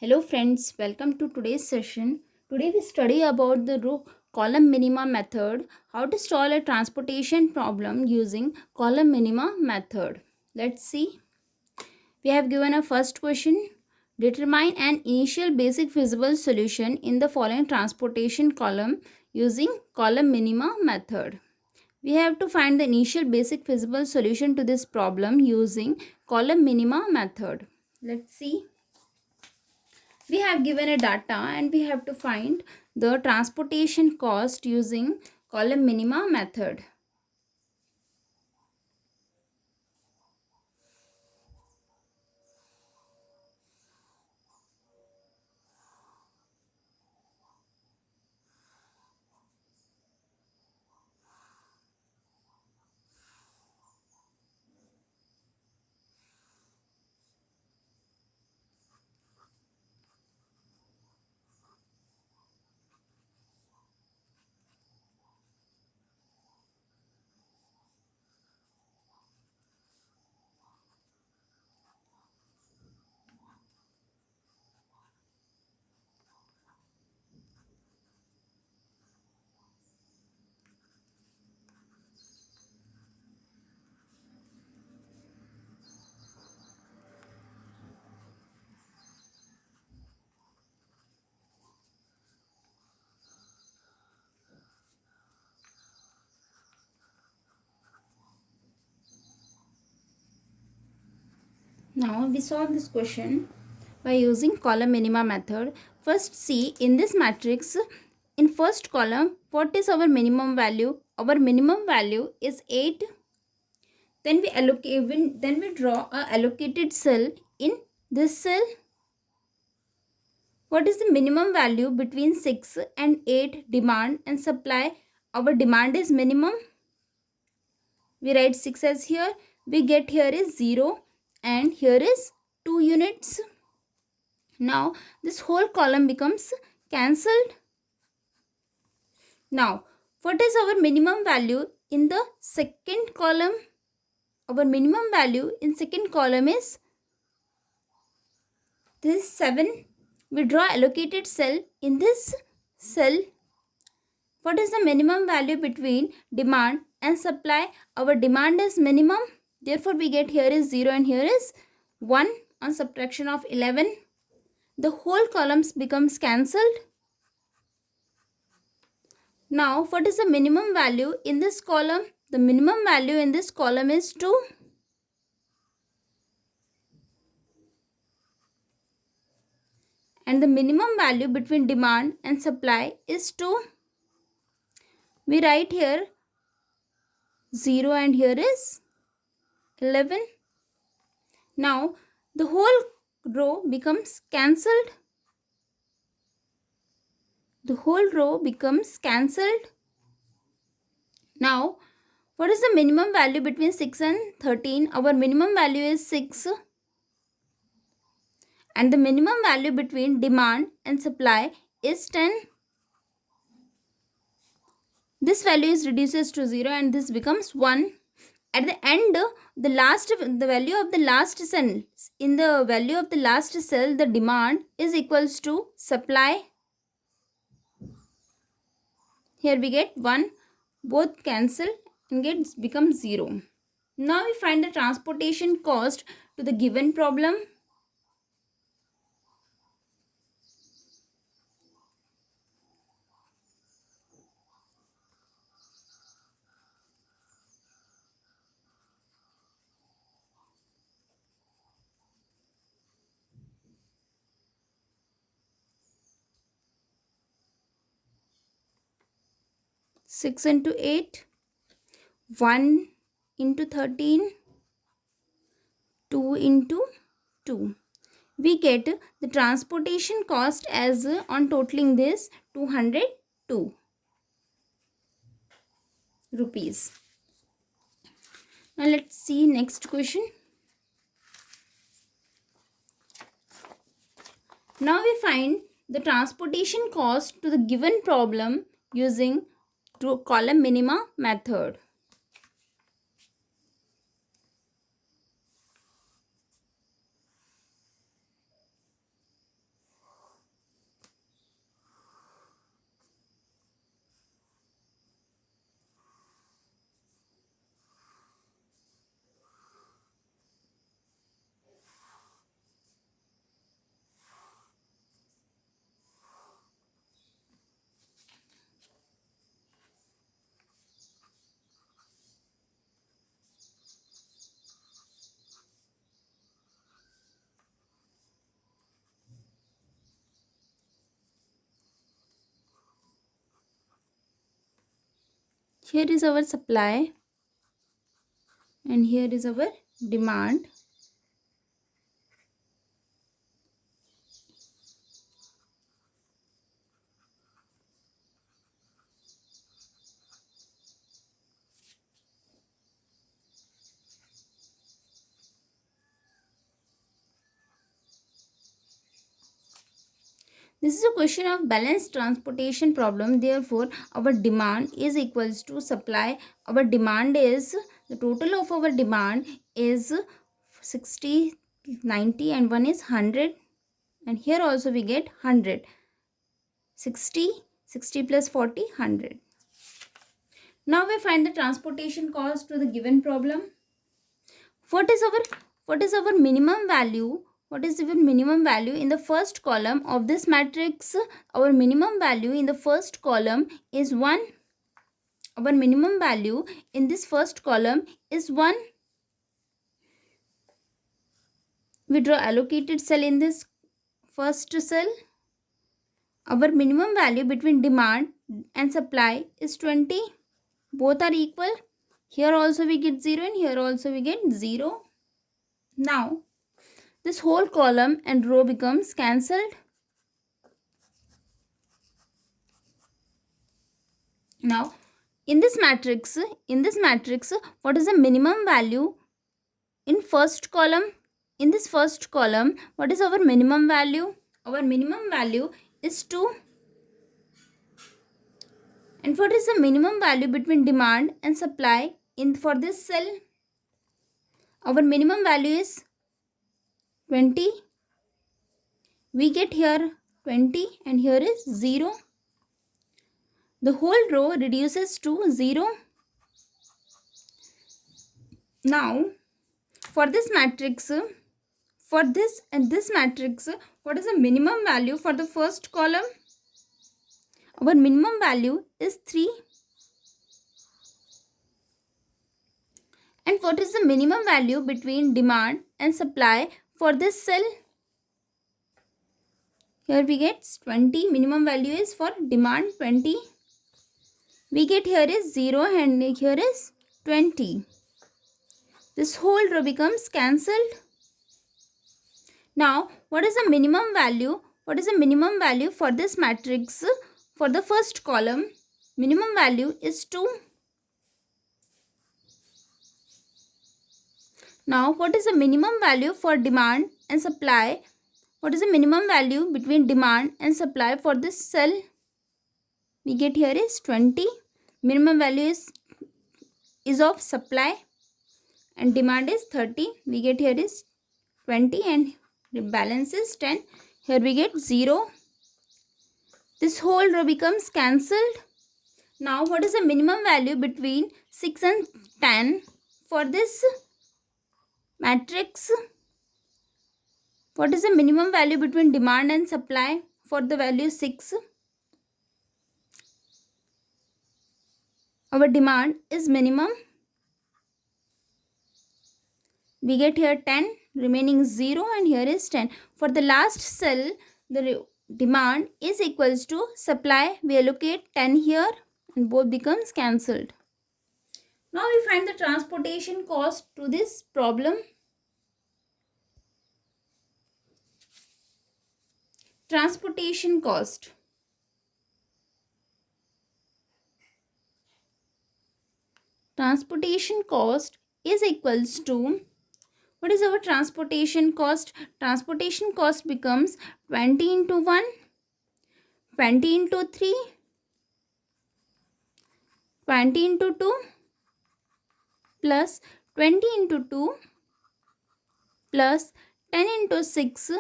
Hello friends, welcome to today's session. Today we study about the row column minima method, how to solve a transportation problem using column minima method. Let's see. We have given a first question. Determine an initial basic feasible solution in the following transportation column using column minima method. We have to find the initial basic feasible solution to this problem using column minima method. Let's see. We have given a data and we have to find the transportation cost using column minima method. Now we solve this question by using column minima method. First see in this matrix, in first column what is our minimum value? Our minimum value is 8. Then we draw a allocated cell in this cell. What is the minimum value between 6 and 8 demand and supply? Our demand is minimum. We write 6 as here. We get here is 0 and here is 2 units. Now this whole column becomes cancelled. Now what is our minimum value in the second column? Our minimum value in second column is this 7. We draw allocated cell in this cell. What is the minimum value between demand and supply? Our demand is minimum. Therefore, we get here is 0 and here is 1 on subtraction of 11. The whole columns becomes cancelled. Now, what is the minimum value in this column? The minimum value in this column is 2. And the minimum value between demand and supply is 2. We write here 0 and here is 11. Now, the whole row becomes cancelled. The whole row becomes cancelled. Now, what is the minimum value between 6 and 13? Our minimum value is 6. And the minimum value between demand and supply is 10. This value is reduces to 0 and this becomes 1. At the end, the value of the last cell, in the value of the last cell, the demand is equals to supply. Here we get 1, both cancel and becomes 0. Now we find the transportation cost to the given problem. Six into 8, 1 into 13, 2 into 2. We get the transportation cost as on totaling this 202 rupees. Now let's see next question. Now we find the transportation cost to the given problem using column minima method. Here is our supply and here is our demand. This is a question of balanced transportation problem. Therefore, our demand is equals to supply. Our demand is, the total of our demand is 60, 90 and one is 100. And here also we get 100. 60, 60 plus 40, 100. Now we find the transportation cost to the given problem. What is our minimum value? What is the minimum value in the first column of this matrix? Our minimum value in the first column is 1. Our minimum value in this first column is 1. We draw allocated cell in this first cell. Our minimum value between demand and supply is 20. Both are equal. Here also we get 0 and here also we get 0. Now this whole column and row becomes cancelled. Now in this matrix, what is the minimum value in first column? In this first column, what is our minimum value? Our minimum value is 2. And what is the minimum value between demand and supply in for this cell? Our minimum value is 20. We get here 20 and here is 0. The whole row reduces to 0. Now for this matrix, for this and this matrix, what is the minimum value for the first column? Our minimum value is 3. And what is the minimum value between demand and supply for this cell? Here we get 20. Minimum value is for demand 20. We get here is 0 and here is 20. This whole row becomes cancelled. Now what is the minimum value? What is the minimum value for this matrix? For the first column, minimum value is 2. Now what is the minimum value for demand and supply? What is the minimum value between demand and supply for this cell? We get here is 20. Minimum value is of supply and demand is 30. We get here is 20 and the balance is 10. Here we get 0. This whole row becomes cancelled. Now what is the minimum value between 6 and 10 for this matrix? What is the minimum value between demand and supply for the value 6? Our demand is minimum. We get here 10, remaining 0 and here is 10. For the last cell, the demand is equals to supply. We allocate 10 here and both becomes cancelled. Now we find the transportation cost to this problem. Transportation cost. Transportation cost is equals to, what is our transportation cost? Transportation cost becomes 20 into 1, 20 into 3, 20 into 2 plus 20 into 2 plus 10 into 6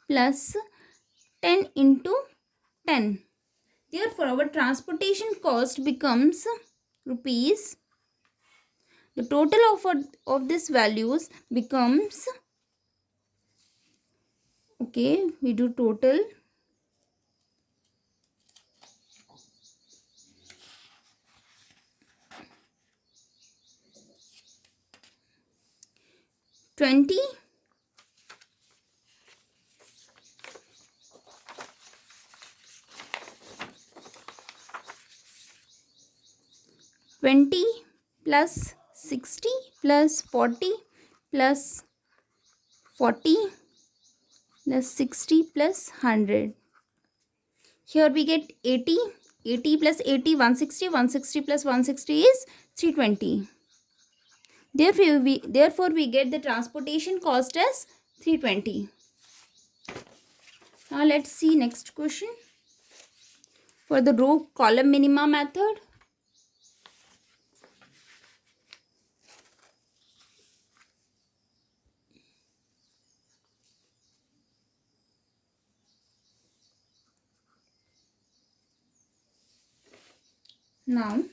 plus 10 into 10. Therefore, our transportation cost becomes rupees. The total of these values becomes, okay, we do total. $20 $20 20 plus 60 plus 40 plus 40 plus 60 plus 100. Here we get 80. 80 plus 80, 160. 160 plus 160 is 320. Therefore we get the transportation cost as 320. Now let's see next question. For the row column minima method, now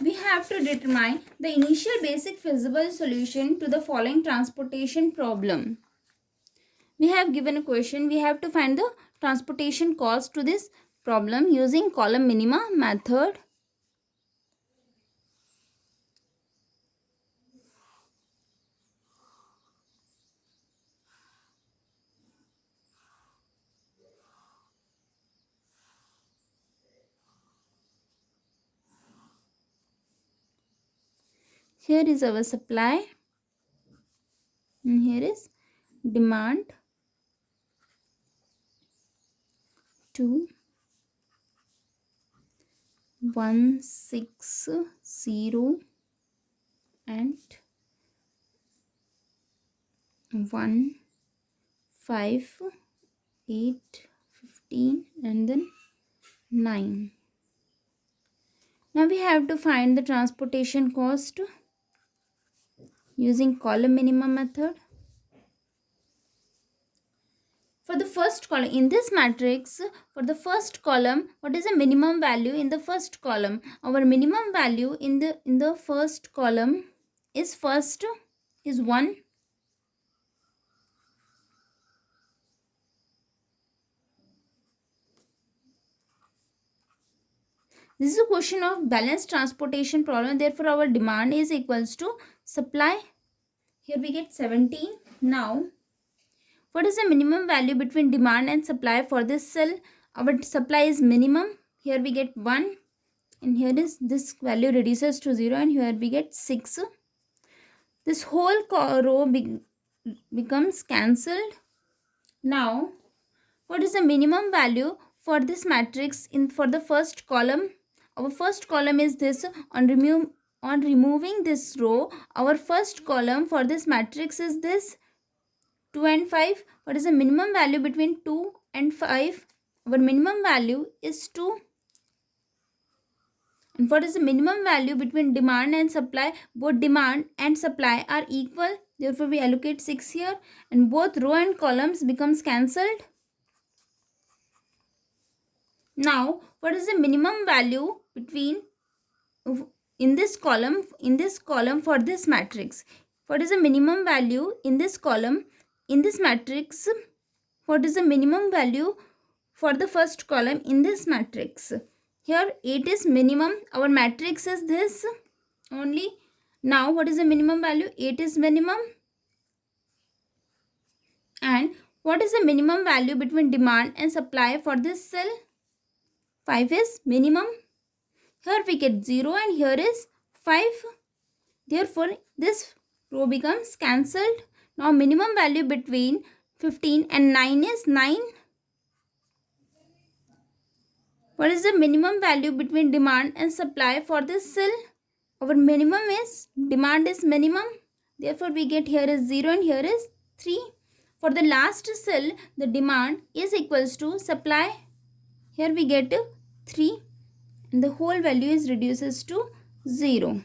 we have to determine the initial basic feasible solution to the following transportation problem. We have given a question. We have to find the transportation cost to this problem using column minima method. Here is our supply and here is demand. 2 160 and 1 5 8 15 and then 9. Now we have to find the transportation cost using column minima method. For the first column in this matrix, for the first column, what is the minimum value in the first column? Our minimum value in the first column is 1. This is a question of balanced transportation problem. Therefore, our demand is equals to supply. Here we get 17. Now, what is the minimum value between demand and supply for this cell? Our supply is minimum. Here we get 1. And here is this value reduces to 0. And here we get 6. This whole row becomes cancelled. Now, what is the minimum value for this matrix for the first column? Our first column is this. On removing this row, our first column for this matrix is this 2 and 5. What is the minimum value between 2 and 5? Our minimum value is 2. And what is the minimum value between demand and supply? Both demand and supply are equal. Therefore, we allocate 6 here. And both row and columns becomes cancelled. Now, what is the minimum value between in this column for this matrix? What is the minimum value in this column in this matrix? What is the minimum value for the first column in this matrix? Here 8 is minimum. Our matrix is this only. Now what is the minimum value? 8 is minimum. And what is the minimum value between demand and supply for this cell? 5 is minimum. Here we get 0 and here is 5. Therefore, this row becomes cancelled. Now, minimum value between 15 and 9 is 9. What is the minimum value between demand and supply for this cell? Our minimum is, demand is minimum. Therefore, we get here is 0 and here is 3. For the last cell, the demand is equals to supply. Here we get 3. And the whole value is reduces to 0.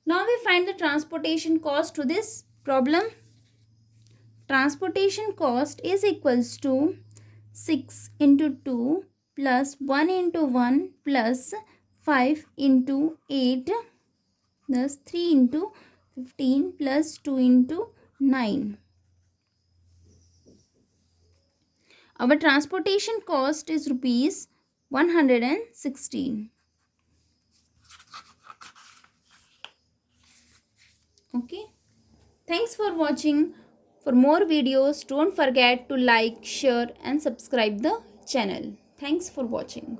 Now we find the transportation cost to this problem. Transportation cost is equals to 6 into 2 plus 1 into 1 plus 5 into 8 plus 3 into 15 plus 2 into 9. Our transportation cost is rupees 116. Okay. Thanks for watching. For more videos, don't forget to like, share and subscribe the channel. Thanks for watching.